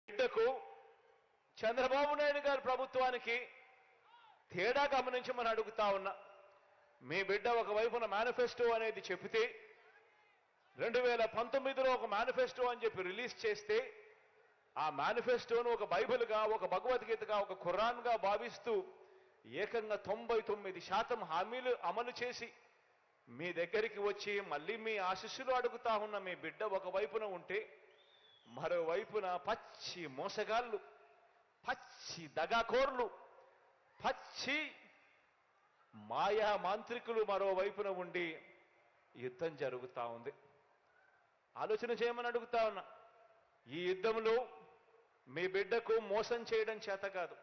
బిడ్డకు చంద్రబాబు నాయుడు గారి ప్రభుత్వానికి తేడా గమనించమని అడుగుతా ఉన్నా. మీ బిడ్డ ఒకవైపున మేనిఫెస్టో అనేది చెబితే 2019లో ఒక మేనిఫెస్టో అని చెప్పి రిలీజ్ చేస్తే ఆ మేనిఫెస్టోను ఒక బైబిల్గా, ఒక భగవద్గీతగా, ఒక ఖురాన్గా భావిస్తూ ఏకంగా 99% హామీలు అమలు చేసి మీ దగ్గరికి వచ్చి మళ్ళీ మీ ఆశీస్సులు అడుగుతా ఉన్న మీ బిడ్డ ఒకవైపున ఉంటే, మరోవైపున పచ్చి మోసగాళ్ళు, పచ్చి దగాకోర్లు, పచ్చి మాయా మాంత్రికులు మరోవైపున ఉండి యుద్ధం జరుగుతూ ఉంది. ఆలోచన చేయమని అడుగుతా ఉన్నా. ఈ యుద్ధంలో మీ బిడ్డకు మోసం చేయడం చేత కాదు,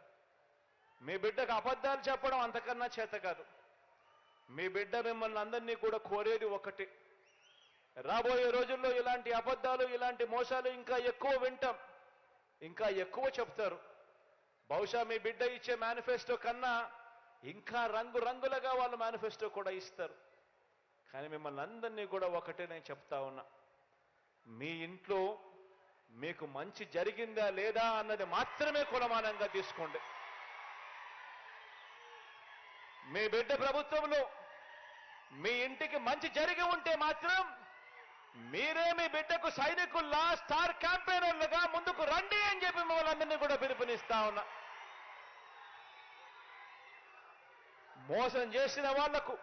మీ బిడ్డకు అబద్ధాలు చెప్పడం అంతకన్నా చేత కాదు. మీ బిడ్డ మిమ్మల్ని అందరినీ కూడా కోరేది ఒకటి, రాబోయే రోజుల్లో ఇలాంటి అబద్ధాలు, ఇలాంటి మోసాలు ఇంకా ఎక్కువ వింటాం, ఇంకా ఎక్కువ చెప్తారు. బహుశా మీ బిడ్డ ఇచ్చే మేనిఫెస్టో కన్నా ఇంకా రంగురంగులుగా వాళ్ళు మేనిఫెస్టో కూడా ఇస్తారు. కానీ మిమ్మల్ని అందరినీ కూడా ఒకటే నేను చెప్తా ఉన్నా, మీ ఇంట్లో మీకు మంచి జరిగిందా లేదా అన్నది మాత్రమే కొలమానంగా తీసుకోండి. మీ బిడ్డ ప్రభుత్వంలో మీ ఇంటికి మంచి జరిగి ఉంటే మాత్రం మీరే మీ బిడ్డకు సైనికుల్లా, స్టార్ క్యాంపెయినర్లుగా ముందుకు రండి అని చెప్పి మిమ్మల్ని అందరినీ కూడా పిలుపునిస్తా ఉన్నా. మోసం చేసిన వాళ్లకు,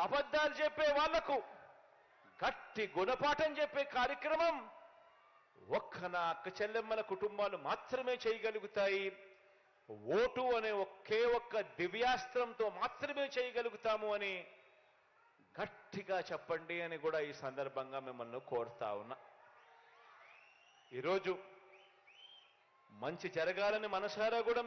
అబద్ధాలు చెప్పే వాళ్లకు గట్టి గుణపాఠం చెప్పే కార్యక్రమం ఒక్క నా అక్క చెల్లెమ్మల కుటుంబాలు మాత్రమే చేయగలుగుతాయి. ఓటు అనే ఒకే ఒక్క దివ్యాస్త్రంతో మాత్రమే చేయగలుగుతాము అని గట్టిగా చెప్పండి అని కూడా ఈ సందర్భంగా మిమ్మల్ని కోరుతా ఉన్నా. ఈరోజు మంచి జరగాలని మనసారా కూడా